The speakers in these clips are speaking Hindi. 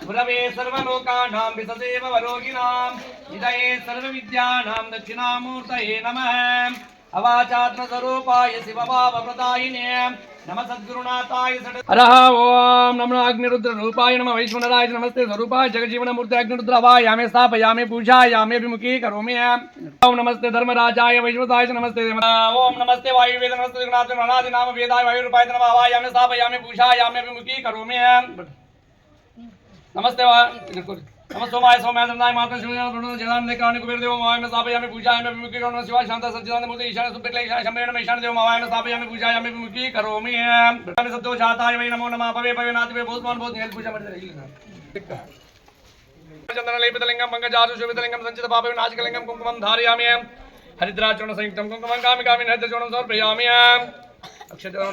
गुरवे सर्वलोकानां विसदेव वरोगिणां हृदये सर्वविद्यानां दक्षिणामूर्तये नमः अवाचात्मस्वरूपाय शिवभावप्रदायिने नमः सद्गुरुनाथाय हरः ओम नमो अग्निरुद्ररूपाय नमः वैश्वनराय नमस्ते स्वरूपाय जगजीवनमूर्ते अग्निरुद्रवायामे स्थापयामे पूजायामे विमुखी करोमि ओम नमस्ते धर्मराजाय वैश्वताय नमस्ते ओम नमस्ते वायुवेद नमस्ते जगन्नाथ अनादि नाम वेदाय वायुरूपाय नमः आवायामे स्थापयामे पूजायामे विमुखी करोमि नमस्ते नमस्ते माय सोमाय दंदाय माता शिवनाथ जनान ने कान कुबेर देव माय में स्थापयामि पूजायामि विमुखी करोमि शिवाय शांता सच्चिदानंद मूर्ति ईशान सुब्रत ईशान शंभेन में ईशान देव माय में स्थापयामि पूजायामि विमुखी करोमि ब्रह्म सत्तो जाताय वै नमो नमः पवे पवे नाथ वे भूतमान भूत नेल पूजा करते रहिए चंदन लेपितलिंगम पंकजासु शोभितलिंगम संचित पापे नाशिकलिंगम कुंकुमम धारयामि हरिद्राचरण संयुक्तम कुंकुमं कामि कामि नैद्यचूर्णं समर्पयामि अक्षतां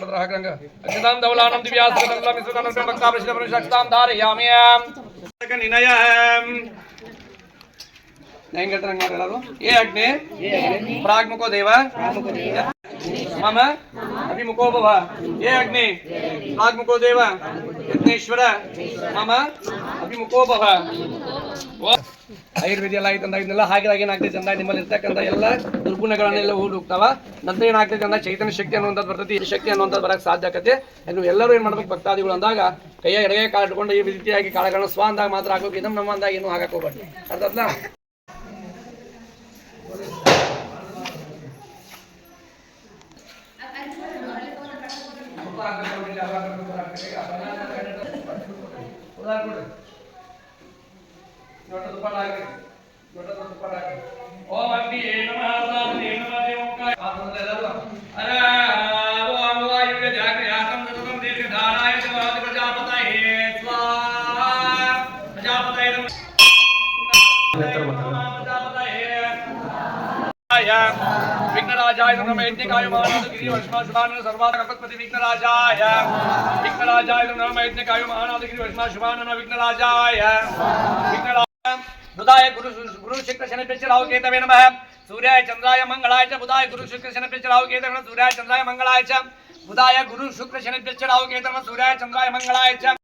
अक्षतां धवलानं दिव्यास्त्रं मिश्रितं भक्ता प्रसिद्धं अक्षतां धारयामि ये अग्नि प्राग्मुखो देव मम अभिमुखो भव ये अग्नि प्राग्मुखो देव यज्ञेश्वर मम अभिमुखो भव आयुर्वेद ಎಲ್ಲ ಐತಂದ ಇದನ್ನೆಲ್ಲ ಹಾಕಿದಾಗ ಏನಾಗ್ತೈತೆ ಚಂದ ನಿಮ್ಮಲ್ಲಿ ಇರ್ತಕ್ಕಂಥ ಎಲ್ಲ ದುರ್ಗುಣಗಳನ್ನೆಲ್ಲ ಹೋಗ್ತಾವ ನಂತರ ಏನಾಗ್ತೈತೆ ಅಂದ್ರೆ ಚೈತನ್ಯ ಶಕ್ತಿ ಅನ್ನುವಂಥದ್ದು ಬರ್ತೈತಿ ಈ ಶಕ್ತಿ ಅನ್ನುವಂಥದ್ದು ಬರಕ್ಕೆ ಸಾಧ್ಯ ಆಕತ್ತೆ ಇನ್ನು ಎಲ್ಲರೂ ಏನು ಮಾಡ್ಬೇಕು ಭಕ್ತಾದಿಗಳು ಅಂದಾಗ ಕೈಯ ಎಡಗೈ ಕಾಲು ಇಟ್ಕೊಂಡು ಈ ರೀತಿಯಾಗಿ ಕಾಳುಗಳನ್ನ ಸ್ವ ಅಂದಾಗ ಮಾತ್ರ ಹಾಕೋಕೆ ಇದನ್ನು ನಮ್ಮ ಅಂದಾಗ ಏನು ಹಾಕಕ್ಕೆ ಹೋಗ್ಬಾರ್ದು ಅರ್ಥ ಆಯ್ತಾ ओम अग्नि नमः नमः देवकाय अरे ओम वायुवे जाग्रयातं ततम दीर्घधाराय स्वाहा प्रजापतये स्वाहा प्रजापतये विघ्नराजाय नमः यज्ञकाय महानादगिरि वर्ष्मा सर्वाकल्पति विघ्नराजाय नमः यज्ञकाय महानादगिरि वर्ष्मा शुभानन विघ्नराजाय बुधाय गुरु शुक्र शनि राहु केतवे नमः सूर्याय चंद्राय मंगलाय च बुधाय गुरु शुक्र शनि राहु केतवे नमः सूर्याय चंद्राय मंगलाय च बुधाय गुरु शुक्र शनि राहु केतवे नमः सूर्याय चंद्राय मंगलाय च